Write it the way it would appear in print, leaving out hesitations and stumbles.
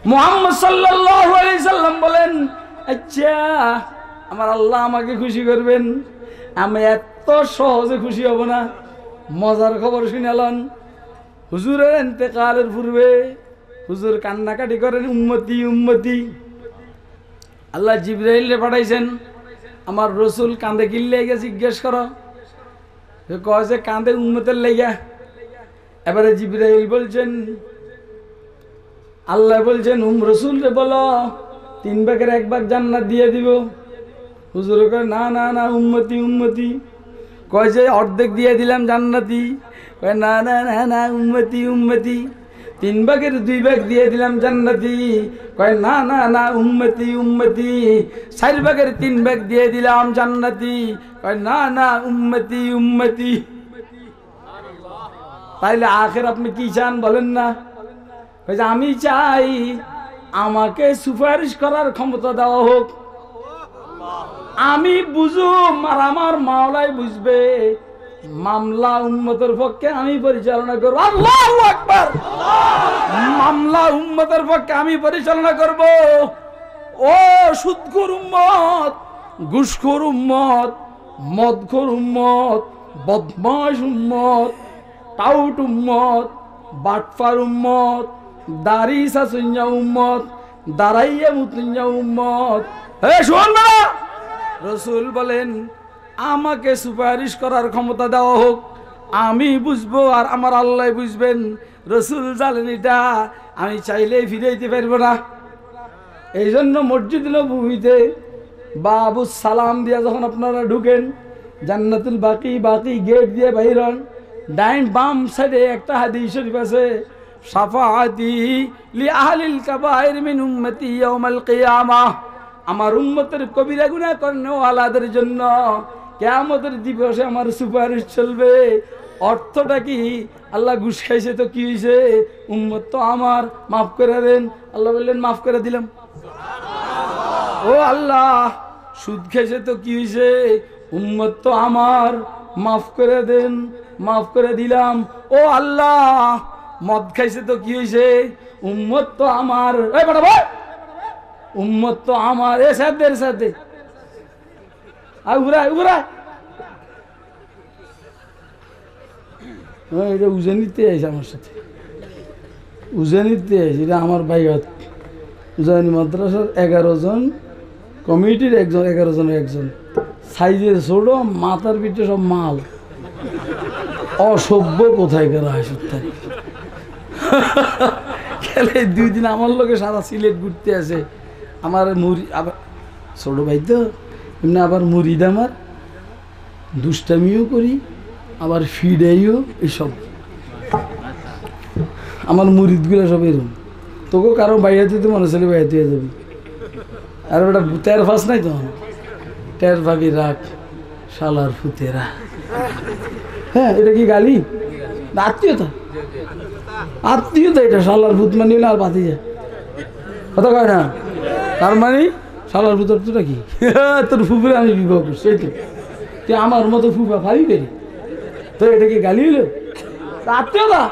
মুহাম্মদ সাল্লাল্লাহু আলাইহি সাল্লাম বলেন, আচ্ছা আমার আল্লাহ আমাকে খুশি করবেন, আমি এত সহজে খুশি হব না। মজার খবর শুনালেন, হুজুরের ইন্তেকালের পূর্বে হুজুর কান্নাকাটি করেন, উম্মতি উম্মতি। আল্লাহ জিবরাইলে পাঠাইছেন, আমার রসুল কাঁদে কিনলে লেগে জিজ্ঞেস করো। কয় যে কাঁদে উম্মতের লেগা। এবারে জিবরাইল বলছেন, আল্লাহ বলছেন রসুল রে বলো 3 ভাগের 1 ভাগ জান্নাত দিয়ে দিব। হুজুর কয় না না না, উম্মতি উম্মতি। কয় যে অর্ধেক দিয়ে দিলাম জান্নাতি। কয় না না না না, উম্মতি উম্মতি। 3 ভাগের 2 ভাগ দিয়ে দিলাম জান্নাতি। কয় না না না, উম্মতি উম্মতি। 4 ভাগের 3 ভাগ দিয়ে দিলাম জান্নাতি। কয় না না, উম্মতি উম্মতি। তাইলে আখের আপনি কি চান বলেন না? কয় আমি চাই আমাকে সুপারিশ করার ক্ষমতা দেওয়া হোক, আমি বুঝুম আর আমার মাওলাই বুঝবে, মামলা উম্মতের পক্ষে আমি পরিচালনা করব। আল্লাহু আকবার। মামলা উম্মতের পক্ষে আমি পরিচালনা করব। ও সুদখোর উম্মত, ঘুষখোর উম্মত, মদখোর উম্মত, বদমাশ উম্মত, টাউট উম্মত, বাটফার উম্মত, দাড়ি সাসুঞ্জা উম্মত, দাঁড়াইয়া মুতুঞ্জা উম্মত। হে শোন না, রসুল বলেন আমাকে সুপারিশ করার ক্ষমতা দেওয়া হোক, আমি বুঝবো আর আমার আল্লাহ বুঝবেন। রসুল জানেন এটা আমি চাইলেই ফিরাইতে পারবো না। এই জন্য মসজিদ নববীতে বাবু সালাম দিয়া যখন আপনারা ঢুকেন, জান্নাতুল বাকি বাকি গেট দিয়ে বাইর হন, ডাইন বাম সাইডে একটা হাদিস শরীফ আছে, শাফাআতি লি আহলিল কাবাইর মিন উম্মতি ইয়াউমাল কিয়ামাহ। আমার উম্মতের কবিরা গুনাহ করনেওয়ালাদের জন্য কিয়ামতের দিবসে আমার সুপারিশ চলবে। অর্থটা কি? আল্লাহ ঘুষ খাইছে তো কি হয়েছে, উম্মত তো আমার, মাফ করে দেন। আল্লাহ বললেন মাফ করে দিলাম। ও আল্লাহ, সুদ খাইছে তো কি হয়েছে, উম্মত তো আমার, মাফ করে দেন, মাফ করে দিলাম। ও আল্লাহ, মদ খাইছে তো কি হয়েছে, উম্মত তো আমার, উম্মত তো আমার। এ সাথে সাথে এটা উজানিতে আছে, আমার সাথে উজানিতে আছে। এটা আমার ভাইয়ত উজানি মাদ্রাসার 11 জন কমিটির একজন, 11 জনের একজন। সাইজে ছোট, মাথার পিঠে সব মাল, অসভ্য কোথায় গেল তারিখ খেলে 2 দিন আমার লোকে সারা সিলেট ঘুরতে আসে। আমার মুড়ি আবার ছোট ভাই তো এমনি, আবার মুড়িদ আমার, দুষ্টামিও করি, আবার ফিডাইও, এইসব আমার মুরিদগুলো সব এরকম। তোকে কারো বাইরে তো মনে চলে বাইরে হয়ে যাবি। আর ওটা তের ফাঁস নাই তো, টের ভাবি রাখ শালার ফুতেরা। হ্যাঁ, এটা কি গালি? আত্মীয়তা, আত্মীয়তা এটা। শালার ভূত মানি না আর বাতি যায় কথা কয় না। তার মানে শালার ভূত অর্থটা কি? তোর ফুফুরে আমি বিবাহ করছি, এই তো তুই আমার মতো ফুফা ভাবি পেরি, তো এটা কি গালি হলো? আত্মীয়তা।